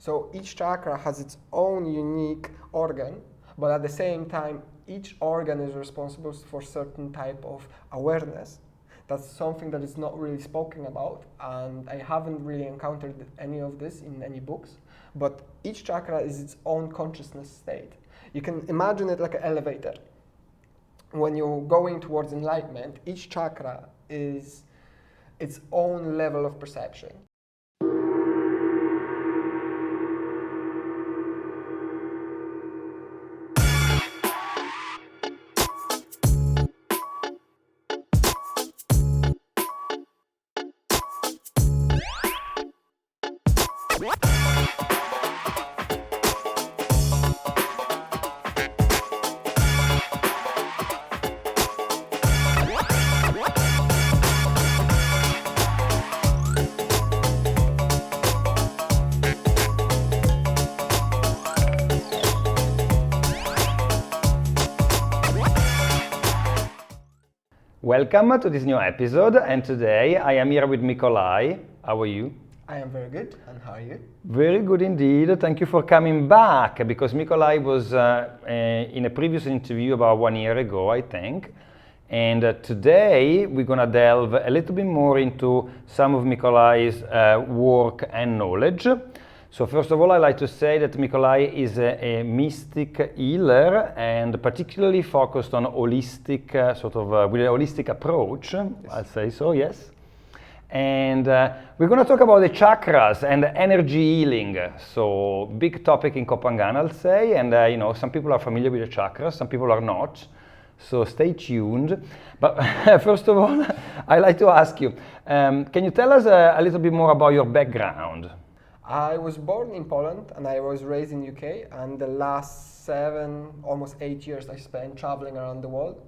So each chakra has its own unique organ, but at the same time, each organ is responsible for certain type of awareness. That's something that is not really spoken about, and I haven't really encountered any of this in any books. But each chakra is its own consciousness state. You can imagine it like an elevator. When you're going towards enlightenment, each chakra is its own level of perception. Welcome to this new episode, and today I am here with Mikolaj. How are you? I am very good, and how are you? Very good indeed. Thank you for coming back, because Mikolaj was in a previous interview about 1 year ago, I think. And today we're going to delve a little bit more into some of Mikolaj's work and knowledge. So first of all, I like to say that Mikolaj is a mystic healer and particularly focused on holistic, with a holistic approach, yes. I'll say so, yes. And we're going to talk about the chakras and energy healing. So big topic in Kopangan, I'll say. And some people are familiar with the chakras, some people are not. So stay tuned. But first of all, I'd like to ask you, can you tell us a little bit more about your background? I was born in Poland and I was raised in UK, and the last 7, almost 8 years I spent traveling around the world,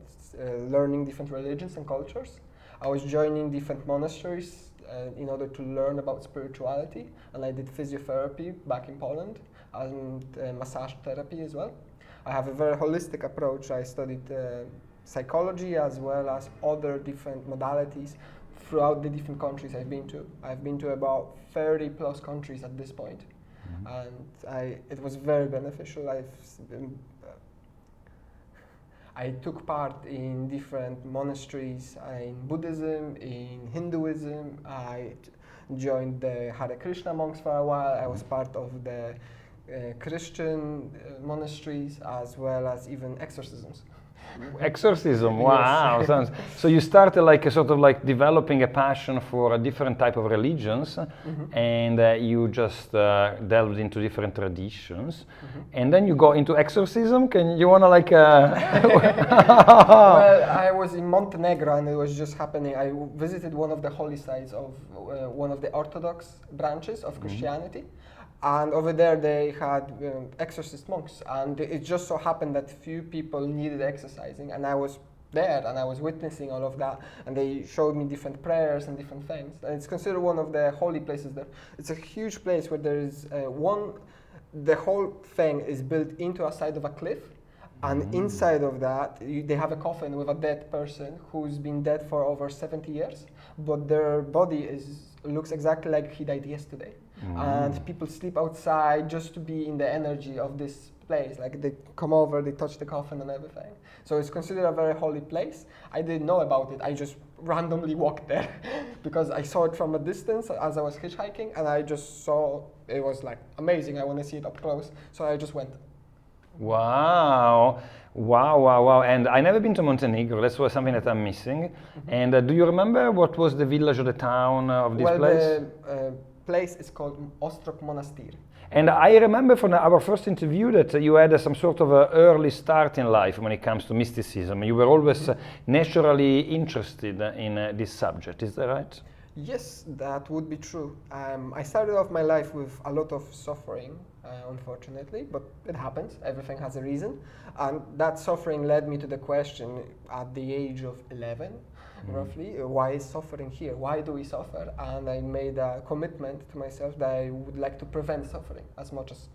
learning different religions and cultures. I was joining different monasteries in order to learn about spirituality, and I did physiotherapy back in Poland and massage therapy as well. I have a very holistic approach. I studied psychology as well as other different modalities throughout the different countries I've been to. I've been to about 30 plus countries at this point, and it was very beneficial. I took part in different monasteries in Buddhism, in Hinduism. I joined the Hare Krishna monks for a while. I was part of the Christian monasteries, as well as even exorcisms. Exorcism, wow. Yes. So you started like developing a passion for a different type of religions, and you just delved into different traditions, and then you go into exorcism. You want to Well, I was in Montenegro, and it was just happening. I visited one of the holy sites of one of the Orthodox branches of Christianity. And over there they had exorcist monks, and it just so happened that few people needed exercising, and I was there and I was witnessing all of that, and they showed me different prayers and different things. And it's considered one of the holy places there. It's a huge place where there is the whole thing is built into a side of a cliff, and inside of that they have a coffin with a dead person who's been dead for over 70 years, but their body looks exactly like he died yesterday. And people sleep outside just to be in the energy of this place. Like they come over, they touch the coffin and everything. So it's considered a very holy place. I didn't know about it. I just randomly walked there because I saw it from a distance as I was hitchhiking, and I just saw it was like amazing. I want to see it up close. So I just went. Wow. Wow. And I never been to Montenegro. That's something that I'm missing. And do you remember what was the village or the town of this place? The place is called Ostrog Monastery. And I remember from our first interview that you had some sort of an early start in life when it comes to mysticism. You were always naturally interested in this subject. Is that right? Yes, that would be true. I started off my life with a lot of suffering, unfortunately, but it happens. Everything has a reason. And that suffering led me to the question at the age of 11, roughly, why is suffering here? Why do we suffer? And I made a commitment to myself that I would like to prevent suffering as much as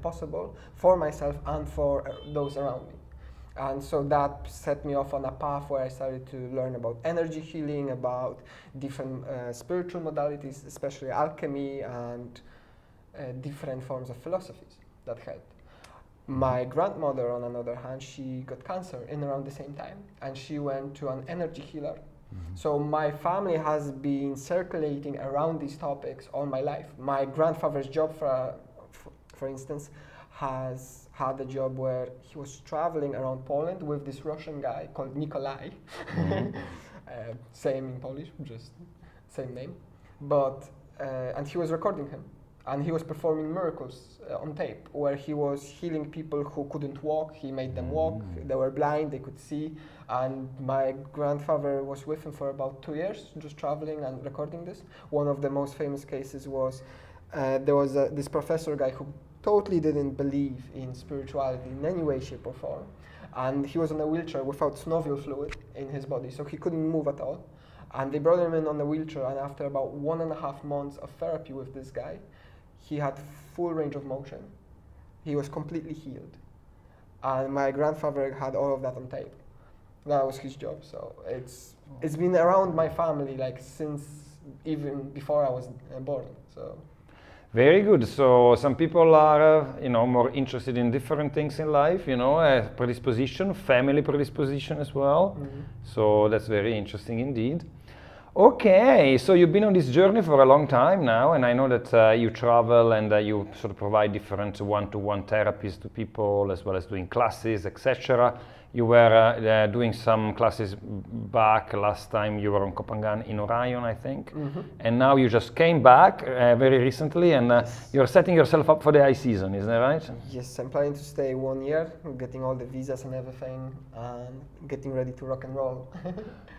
possible for myself and for those around me. And so that set me off on a path where I started to learn about energy healing, about different spiritual modalities, especially alchemy and different forms of philosophies that helped. My grandmother, on another hand, she got cancer in around the same time, and she went to an energy healer. So my family has been circulating around these topics all my life. My grandfather's job, for instance, has had a job where he was traveling around Poland with this Russian guy called Mikolaj. Same in Polish, just same name. But and he was recording him. And he was performing miracles on tape, where he was healing people who couldn't walk. He made them walk. They were blind, they could see. And my grandfather was with him for about 2 years, just traveling and recording this. One of the most famous cases was there was this professor guy who totally didn't believe in spirituality in any way, shape, or form. And he was on a wheelchair without synovial fluid in his body, so he couldn't move at all. And they brought him in on a wheelchair, and after about 1.5 months of therapy with this guy, he had full range of motion. He was completely healed. And my grandfather had all of that on tape. That was his job. So it's been around my family like since even before I was born. So very good. So some people are, more interested in different things in life, predisposition, family predisposition as well. So that's very interesting indeed. Okay, so you've been on this journey for a long time now, and I know that you travel and you sort of provide different one-to-one therapies to people, as well as doing classes, etc. You were doing some classes back last time you were on Copenhagen in Orion, I think, and now you just came back very recently, and you're setting yourself up for the high season, isn't that right? Yes, I'm planning to stay 1 year, getting all the visas and everything, and getting ready to rock and roll.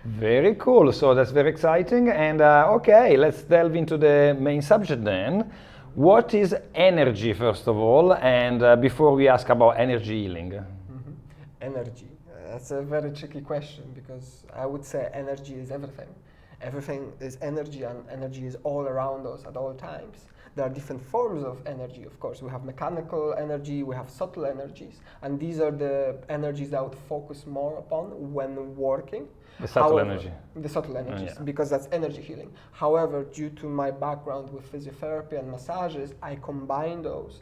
Very cool. So that's very exciting. And okay, let's delve into the main subject then. What is energy, first of all? And before we ask about energy healing. Energy. That's a very tricky question, because I would say energy is everything. Everything is energy, and energy is all around us at all times. There are different forms of energy, of course. We have mechanical energy, we have subtle energies, and these are the energies that I would focus more upon when working. The subtle energy. The subtle energies, because that's energy healing. However, due to my background with physiotherapy and massages, I combine those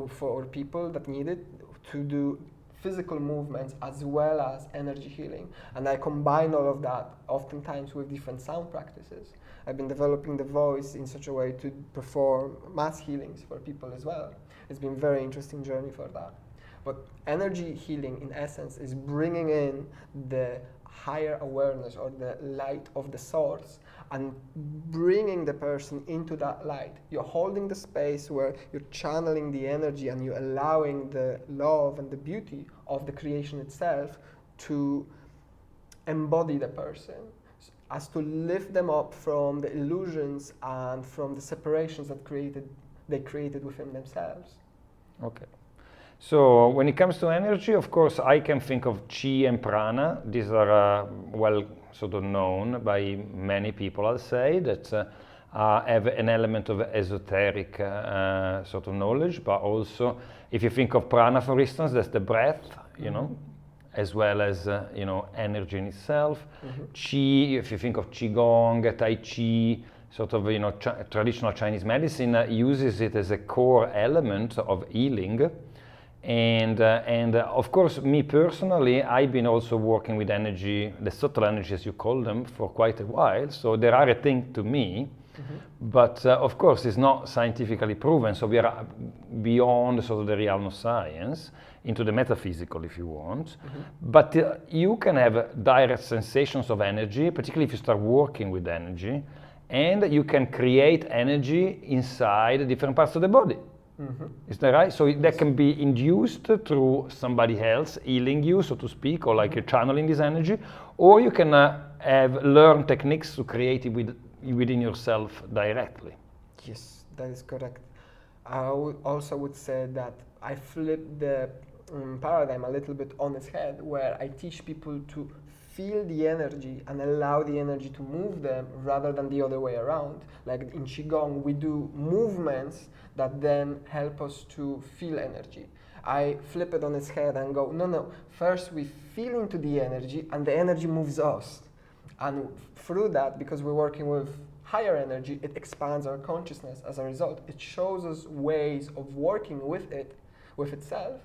for people that need it to do physical movements as well as energy healing. And I combine all of that oftentimes with different sound practices. I've been developing the voice in such a way to perform mass healings for people as well. It's been a very interesting journey for that. But energy healing, in essence, is bringing in the higher awareness or the light of the source and bringing the person into that light. You're holding the space where you're channeling the energy and you're allowing the love and the beauty of the creation itself to embody the person, as to lift them up from the illusions and from the separations that they created within themselves. Okay. So when it comes to energy, of course, I can think of chi and prana. These are well sort of known by many people, I'll say, that have an element of esoteric sort of knowledge, but also if you think of prana, for instance, that's the breath, as well as, energy in itself. Chi, if you think of qigong, tai chi, sort of, traditional Chinese medicine uses it as a core element of healing. And of course, me personally, I've been also working with energy, the subtle energy as you call them, for quite a while. So they are a thing to me, but of course it's not scientifically proven. So we are beyond sort of the realm of science, into the metaphysical if you want. But you can have direct sensations of energy, particularly if you start working with energy, and you can create energy inside different parts of the body. Is that right? So that can be induced through somebody else healing you, so to speak, or like channeling this energy, or you can have learned techniques to create it within yourself directly. Yes, that is correct. I also would say that I flip the paradigm a little bit on its head, where I teach people to feel the energy and allow the energy to move them rather than the other way around. Like in Qigong, we do movements that then help us to feel energy. I flip it on its head and go, no, first we feel into the energy and the energy moves us. And through that, because we're working with higher energy, it expands our consciousness as a result. It shows us ways of working with it, with itself,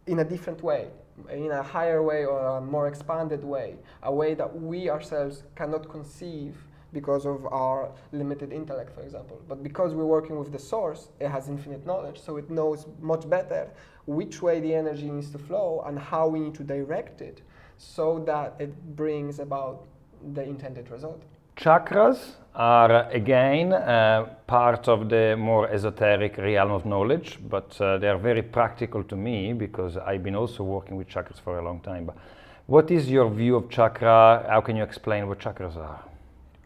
in a different way, in a higher way or a more expanded way, a way that we ourselves cannot conceive because of our limited intellect, for example. But because we're working with the source, it has infinite knowledge, so it knows much better which way the energy needs to flow and how we need to direct it so that it brings about the intended result. Chakras are again part of the more esoteric realm of knowledge, but they are very practical to me because I've been also working with chakras for a long time. But what is your view of chakra? How can you explain what chakras are?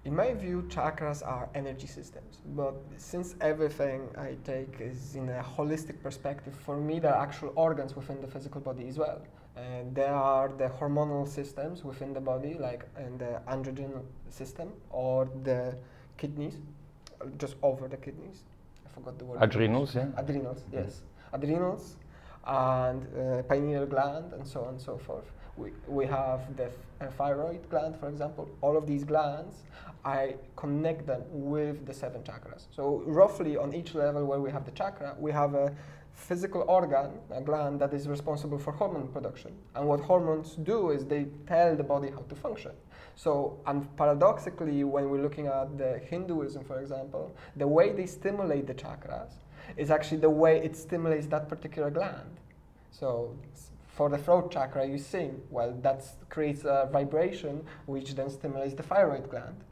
In my view, chakras are energy systems, but since everything I take is in a holistic perspective, for me they're actual organs within the physical body as well. And there are the hormonal systems within the body, like in the androgen system, or the kidneys, just over the kidneys. I forgot the word. Adrenals, yeah. Adrenals, yes. Adrenals and pineal gland and so on and so forth. We have the thyroid gland, for example. All of these glands, I connect them with the 7 chakras. So roughly on each level where we have the chakra, we have a physical organ, a gland that is responsible for hormone production. And what hormones do is they tell the body how to function. So, and paradoxically, when we're looking at the Hinduism, for example, the way they stimulate the chakras is actually the way it stimulates that particular gland. So, for the throat chakra, you sing. Well, that creates a vibration, which then stimulates the thyroid gland,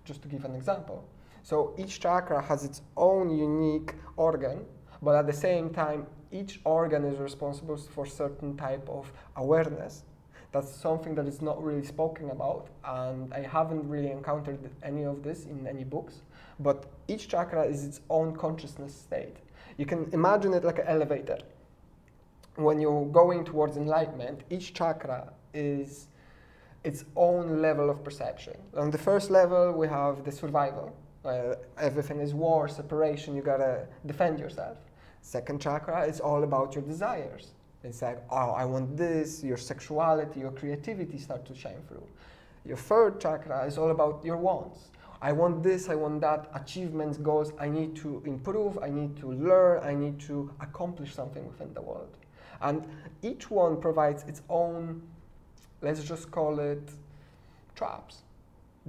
just to give an example. So each chakra has its own unique organ, but at the same time, each organ is responsible for certain type of awareness. That's something that is not really spoken about, and I haven't really encountered any of this in any books, but each chakra is its own consciousness state. You can imagine it like an elevator. When you're going towards enlightenment, each chakra is its own level of perception. On the first level, we have the survival. Everything is war, separation, you gotta defend yourself. Second chakra is all about your desires. It's like, oh, I want this, your sexuality, your creativity start to shine through. Your third chakra is all about your wants. I want this, I want that, achievements, goals, I need to improve, I need to learn, I need to accomplish something within the world. And each one provides its own, let's just call it traps,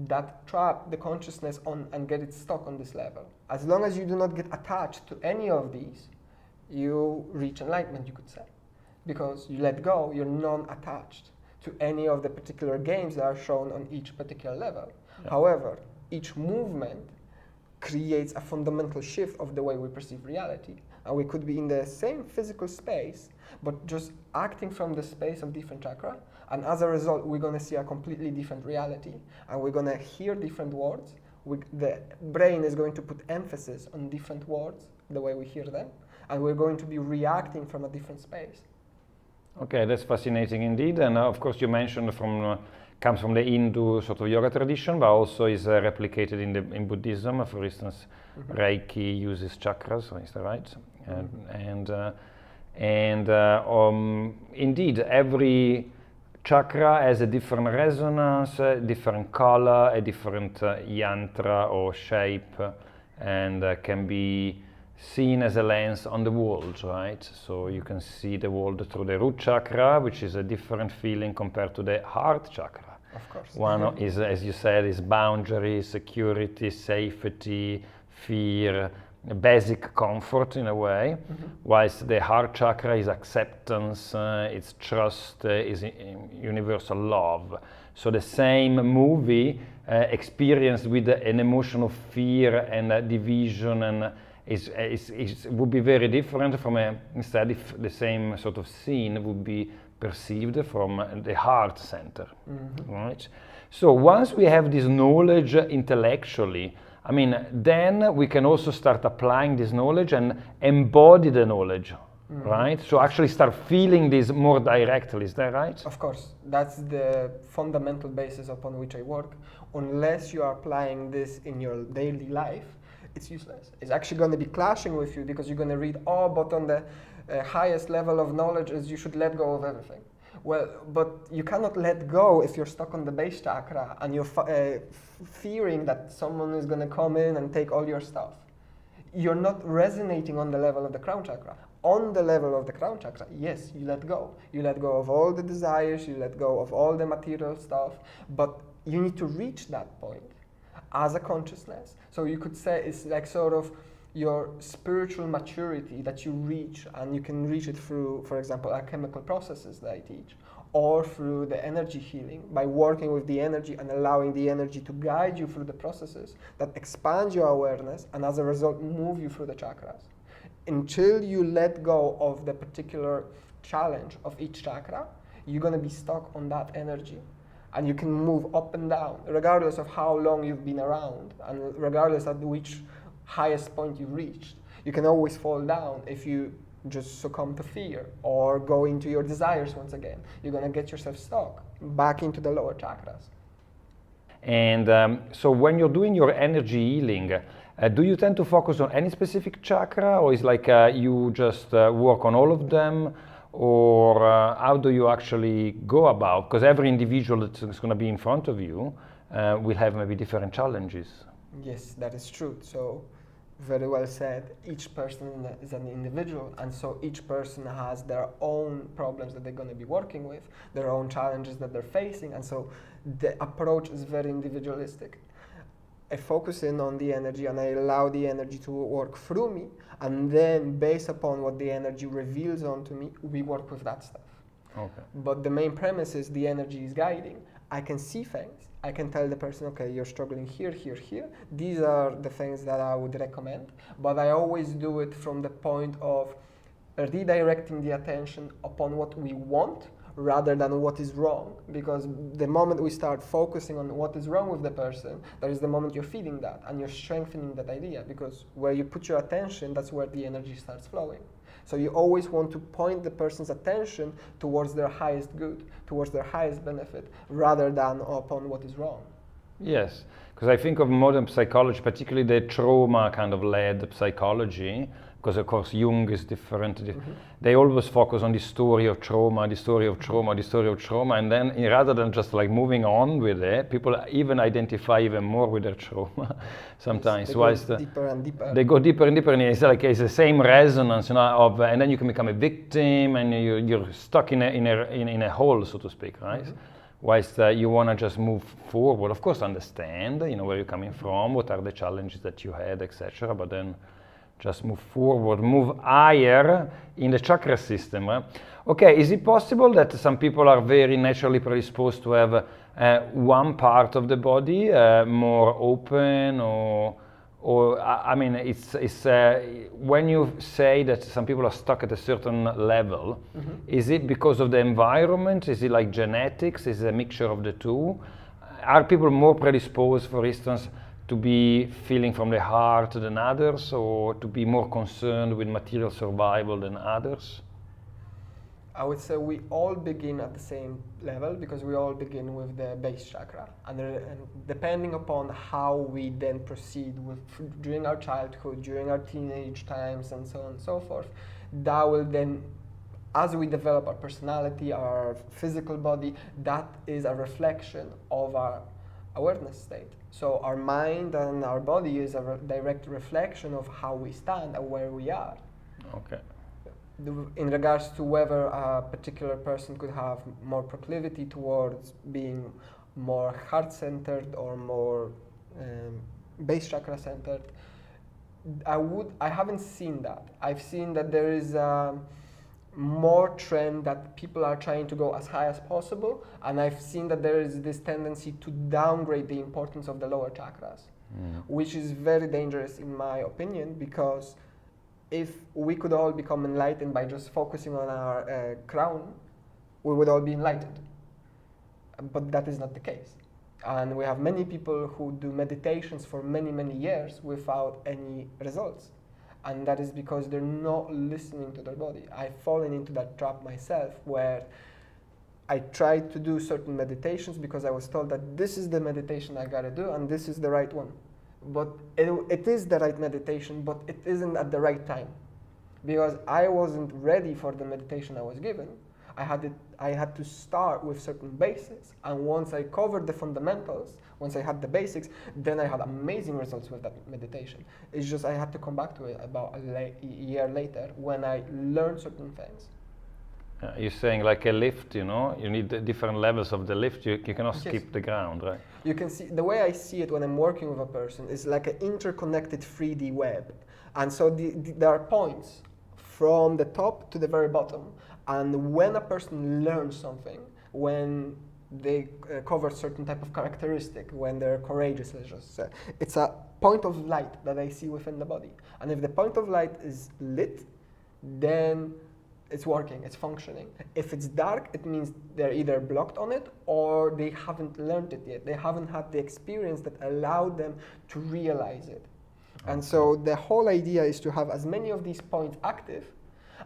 that trap the consciousness on and get it stuck on this level. As long as you do not get attached to any of these, you reach enlightenment, you could say. Because you let go, you're non-attached to any of the particular games that are shown on each particular level. Yeah. However, each movement creates a fundamental shift of the way we perceive reality. And we could be in the same physical space, but just acting from the space of different chakra. And as a result, we're going to see a completely different reality. And we're going to hear different words. The brain is going to put emphasis on different words, the way we hear them. And we're going to be reacting from a different space. Okay, that's fascinating indeed. And of course, you mentioned comes from the Hindu sort of yoga tradition, but also is replicated in Buddhism. For instance, Reiki uses chakras, is that right? Indeed, every chakra has a different resonance, a different color, a different yantra or shape, and can be seen as a lens on the world, right? So you can see the world through the root chakra, which is a different feeling compared to the heart chakra. Of course. One is, as you said, is boundary, security, safety, fear, basic comfort in a way, whilst the heart chakra is acceptance, it's trust, is universal love. So the same movie experienced with an emotion of fear and division and would be very different from instead if the same sort of scene would be perceived from the heart center, right? So once we have this knowledge intellectually, I mean, then we can also start applying this knowledge and embody the knowledge, right? So actually start feeling this more directly, is that right? Of course, that's the fundamental basis upon which I work. Unless you are applying this in your daily life, it's useless. It's actually going to be clashing with you because you're going to read, oh, but on the highest level of knowledge is you should let go of everything. Well, but you cannot let go if you're stuck on the base chakra and you're fearing that someone is going to come in and take all your stuff. You're not resonating on the level of the crown chakra. On the level of the crown chakra, yes, you let go. You let go of all the desires, you let go of all the material stuff, but you need to reach that point as a consciousness. So you could say it's like sort of your spiritual maturity that you reach, and you can reach it through, for example, alchemical processes that I teach, or through the energy healing, by working with the energy and allowing the energy to guide you through the processes that expand your awareness and as a result move you through the chakras. Until you let go of the particular challenge of each chakra, you're going to be stuck on that energy. And you can move up and down, regardless of how long you've been around, and regardless of which highest point you've reached. You can always fall down if you just succumb to fear or go into your desires once again. You're going to get yourself stuck back into the lower chakras. And so when you're doing your energy healing, do you tend to focus on any specific chakra, or is like you just work on all of them, or how do you actually go about? Because every individual that's going to be in front of you will have maybe different challenges. Yes, that is true. So very well said. Each person is an individual, and so each person has their own problems that they're going to be working with, their own challenges that they're facing, and so the approach is very individualistic. I focus in on the energy and I allow the energy to work through me, and then based upon what the energy reveals onto me, we work with that stuff. Okay. But the main premise is the energy is guiding. I can see things. I can tell the person, okay, you're struggling here, here, here. These are the things that I would recommend. But I always do it from the point of redirecting the attention upon what we want rather than what is wrong. Because the moment we start focusing on what is wrong with the person, that is the moment you're feeding that and you're strengthening that idea. Because where you put your attention, that's where the energy starts flowing. So you always want to point the person's attention towards their highest good, towards their highest benefit, rather than upon what is wrong. Yes, because I think of modern psychology, particularly the trauma kind of led psychology, because of course Jung is different. Mm-hmm. They always focus on the story of trauma, the story of trauma, the story of trauma, and then rather than just like moving on with it, people even identify even more with their trauma sometimes. Yes, they go deeper and deeper. They go deeper and deeper, and it's like it's the same resonance, you know, of, and then you can become a victim, and you're stuck in a hole, so to speak, right? Mm-hmm. Whilst you want to just move forward, of course, understand, you know, where you're coming from, what are the challenges that you had, etc. But then just move forward, move higher in the chakra system. Right? Okay, is it possible that some people are very naturally predisposed to have one part of the body more open, or I mean, it's when you say that some people are stuck at a certain level, mm-hmm. Is it because of the environment? Is it like genetics? Is it a mixture of the two? Are people more predisposed, for instance, to be feeling from the heart than others, or to be more concerned with material survival than others? I would say we all begin at the same level because we all begin with the base chakra. And depending upon how we then proceed with during our childhood, during our teenage times, and so on and so forth, that will then, as we develop our personality, our physical body, that is a reflection of our awareness state. So our mind and our body is a direct reflection of how we stand and where we are. Okay. In regards to whether a particular person could have more proclivity towards being more heart-centered or more base chakra-centered, I haven't seen that. I've seen that there is more trend that people are trying to go as high as possible, and I've seen that there is this tendency to downgrade the importance of the lower chakras, which is very dangerous in my opinion, because if we could all become enlightened by just focusing on our crown, we would all be enlightened. But that is not the case. And we have many people who do meditations for many, many years without any results. And that is because they're not listening to their body. I've fallen into that trap myself, where I tried to do certain meditations because I was told that this is the meditation I gotta do and this is the right one. But it is the right meditation, but it isn't at the right time. Because I wasn't ready for the meditation I was given. I had to start with certain basics, and once I covered the fundamentals, once I had the basics, then I had amazing results with that meditation. It's just I had to come back to it about a year later when I learned certain things. You're saying like a lift, you know, you need the different levels of the lift. You cannot Yes. skip the ground, right? You can see, the way I see it when I'm working with a person is like an interconnected 3D web. And so there are points from the top to the very bottom. And when a person learns something, when they cover certain type of characteristic, when they're courageous, let's just say, it's a point of light that I see within the body. And if the point of light is lit, then it's working, it's functioning. If it's dark, it means they're either blocked on it or they haven't learned it yet. They haven't had the experience that allowed them to realize it. And so the whole idea is to have as many of these points active,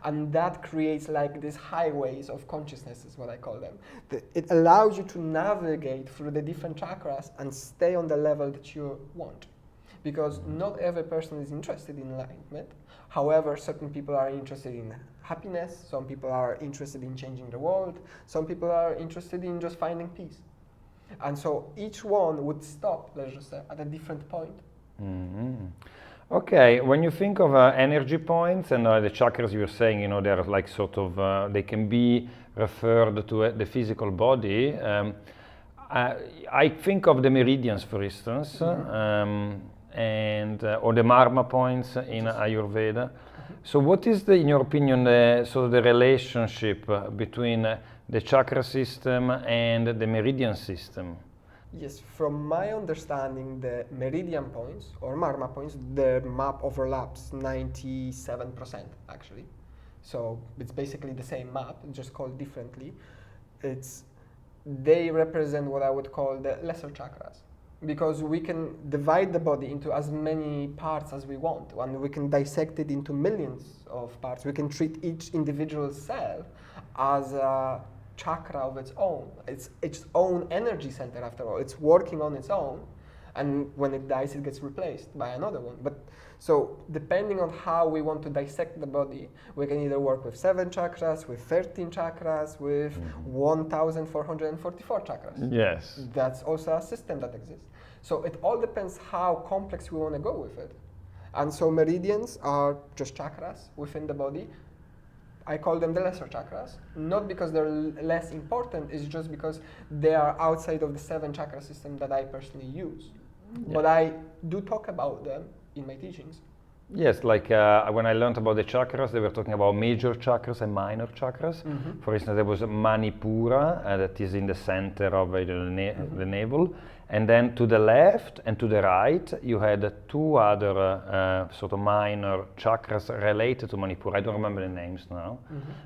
and that creates like these highways of consciousness is what I call them. It allows you to navigate through the different chakras and stay on the level that you want. Because not every person is interested in enlightenment. However, certain people are interested in happiness, some people are interested in changing the world, some people are interested in just finding peace. And so each one would stop, let's just say, at a different point. Mm-hmm. Okay, when you think of energy points and the chakras, you were saying, you know, they're like sort of, they can be referred to the physical body. I think of the meridians, for instance, and or the marma points in Ayurveda. So what is in your opinion, the relationship between the chakra system and the meridian system? Yes, from my understanding, the meridian points or marma points, the map overlaps 97% actually. So it's basically the same map, just called differently. They represent what I would call the lesser chakras, because we can divide the body into as many parts as we want, and we can dissect it into millions of parts. We can treat each individual cell as a chakra of its own. It's its own energy center after all. It's working on its own, and when it dies, it gets replaced by another one. But so depending on how we want to dissect the body, we can either work with 7 chakras, with 13 chakras, with 1,444 chakras. Yes. That's also a system that exists. So it all depends how complex we want to go with it. And so meridians are just chakras within the body. I call them the lesser chakras, not because they're less important, it's just because they are outside of the 7 chakra system that I personally use. Yeah. But I do talk about them in my teachings. Yes, like when I learned about the chakras, they were talking about major chakras and minor chakras. Mm-hmm. For instance, there was Manipura, that is in the center of the navel. And then to the left and to the right, you had 2 other sort of minor chakras related to Manipura. I don't remember the names now,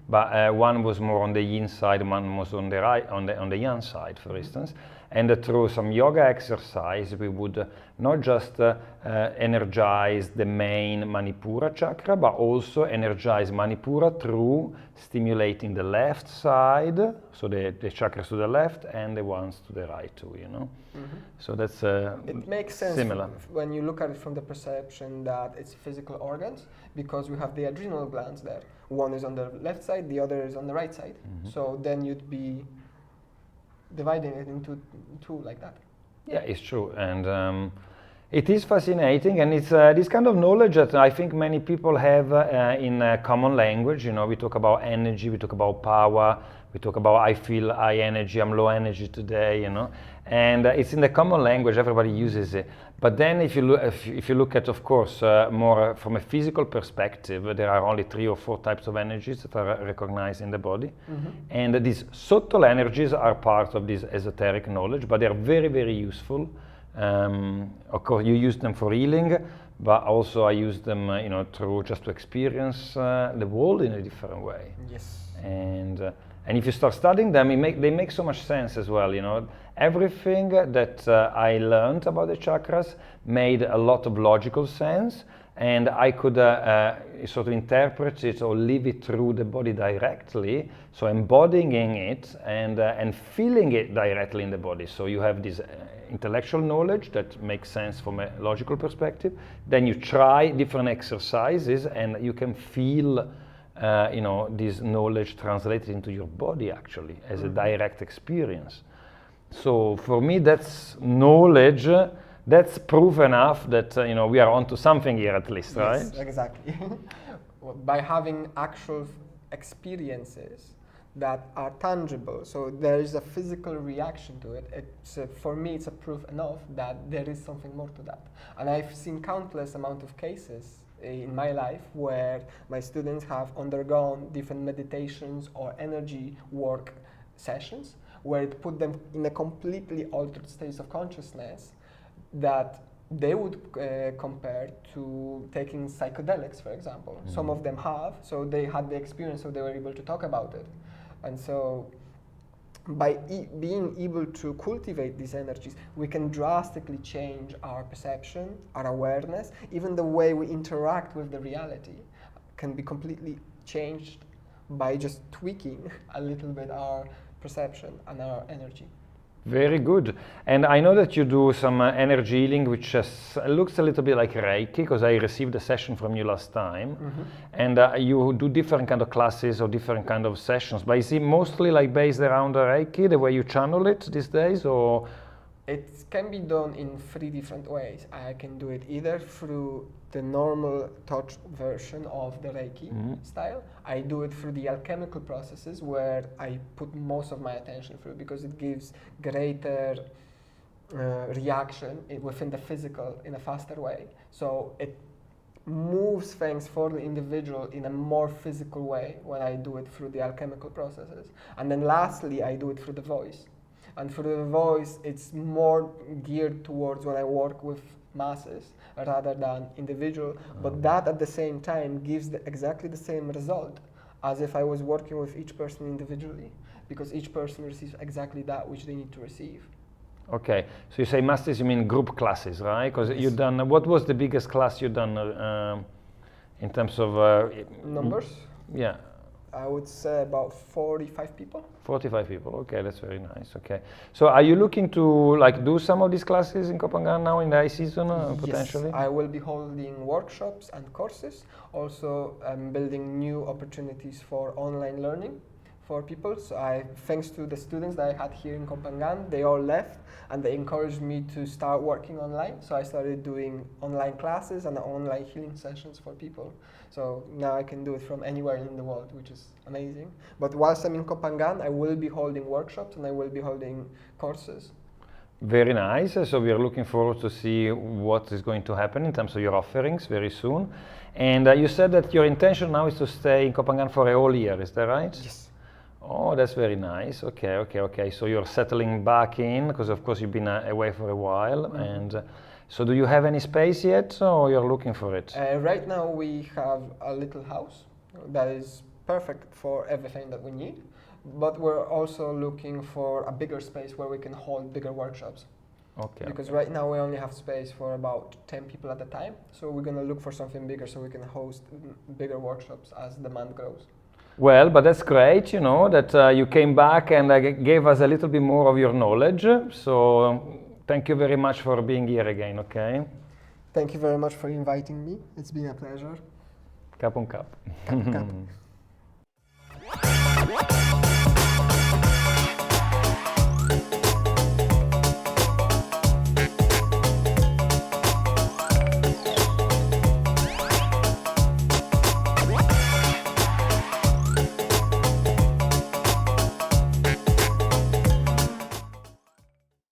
but one was more on the yin side, one was on the right, on the yang side, for instance. And through some yoga exercise, we would not just energize the main Manipura chakra, but also energize Manipura through stimulating the left side, so the chakras to the left and the ones to the right too, you know. Mm-hmm. So that's it makes sense similar when you look at it from the perception that it's physical organs, because we have the adrenal glands there. One is on the left side, the other is on the right side. Mm-hmm. So then you'd be dividing it into 2 like that. Yeah, it's true, and it is fascinating, and it's this kind of knowledge that I think many people have in common language. You know, we talk about energy, we talk about power, we talk about I feel high energy, I'm low energy today, you know, and it's in the common language, everybody uses it. But then if you look at, of course, more from a physical perspective, there are only 3 or 4 types of energies that are recognized in the body. Mm-hmm. And these subtle energies are part of this esoteric knowledge, but they're very, very useful. Of course, you use them for healing, but also I use them, you know, just to experience the world in a different way. Yes. And if you start studying them, they make so much sense as well, you know. Everything that I learned about the chakras made a lot of logical sense, and I could sort of interpret it or live it through the body directly, so embodying it and feeling it directly in the body. So you have this intellectual knowledge that makes sense from a logical perspective, then you try different exercises and you can feel this knowledge translated into your body actually as a direct experience. So for me, that's knowledge. That's proof enough that we are onto something here at least, right? Yes, exactly. By having actual experiences that are tangible, so there is a physical reaction to it. For me, it's a proof enough that there is something more to that. And I've seen countless amount of cases in my life where my students have undergone different meditations or energy work sessions where it put them in a completely altered state of consciousness that they would compare to taking psychedelics, for example. Some of them have, so they had the experience, so they were able to talk about it. And so by being able to cultivate these energies, we can drastically change our perception, our awareness, even the way we interact with the reality can be completely changed by just tweaking a little bit our perception and our energy. Very good. And I know that you do some energy healing, which looks a little bit like Reiki, because I received a session from you last time. And you do different kind of classes or different kind of sessions. But is it mostly like based around Reiki, the way you channel it these days, or? It can be done in 3 different ways. I can do it either through the normal touch version of the Reiki style. I do it through the alchemical processes where I put most of my attention through because it gives greater reaction within the physical in a faster way. So it moves things for the individual in a more physical way when I do it through the alchemical processes. And then lastly, I do it through the voice. And for the voice, it's more geared towards when I work with masses rather than individual, but that at the same time gives exactly the same result as if I was working with each person individually, because each person receives exactly that which they need to receive. Okay, so you say masters, you mean group classes, right? Because Yes. you've done, what was the biggest class you've done in terms of Numbers? Yeah. I would say about 45 people. 45 people, okay, that's very nice, okay. So are you looking to like do some of these classes in Copenhagen now in the high season potentially? Yes, I will be holding workshops and courses. Also, I'm building new opportunities for online learning for people. So thanks to the students that I had here in Copenhagen, they all left and they encouraged me to start working online. So I started doing online classes and online healing sessions for people. So now I can do it from anywhere in the world, which is amazing. But whilst I'm in Copenhagen, I will be holding workshops and I will be holding courses. Very nice. So we are looking forward to see what is going to happen in terms of your offerings very soon. And you said that your intention now is to stay in Copenhagen for a whole year, is that right? Yes. Oh, that's very nice. Okay. So you're settling back in, because of course you've been away for a while. And so do you have any space yet, or you're looking for it? Right now we have a little house that is perfect for everything that we need. But we're also looking for a bigger space where we can hold bigger workshops. Okay. Because right now we only have space for about 10 people at a time. So we're going to look for something bigger so we can host bigger workshops as demand grows. Well, but that's great, that you came back and gave us a little bit more of your knowledge. So thank you very much for being here again, okay? Thank you very much for inviting me. It's been a pleasure. Cap on cap. Cap.